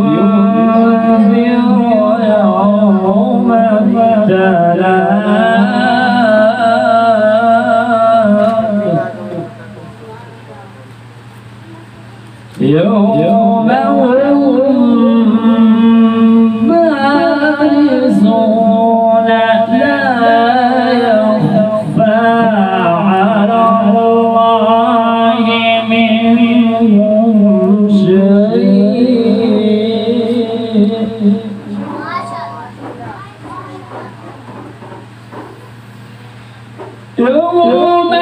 يوم التلاق يوم هم بارزون لا يخفى على الله منهم شيء يوم هم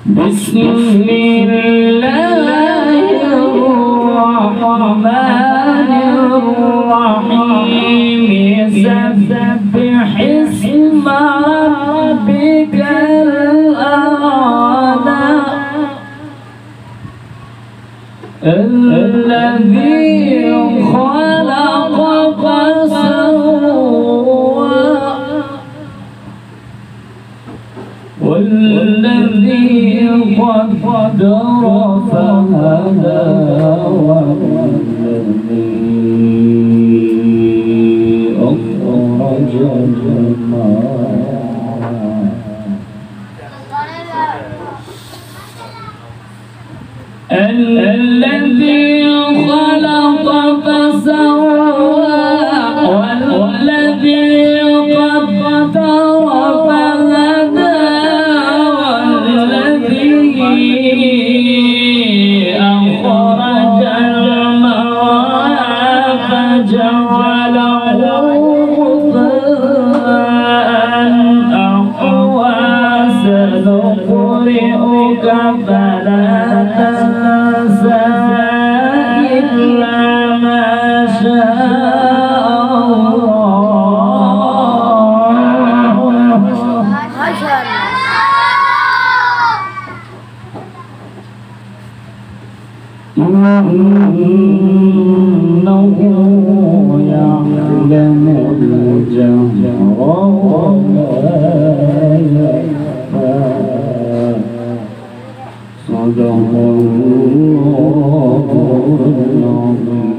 بسم الله الرحمن الرحيم سبح اسم ربك الأعلى الذي خلق فسوى والذي قدر فهدى والذي أخرج المرعى الذي خلق فسوى والذي قدر فهدى أخرج المرعى فجعله غثاء أحوى سنقرئك فلا تنسى إلا ما شاء الله إنه يعلم الجهر وما يخفى صدق الله العظيم.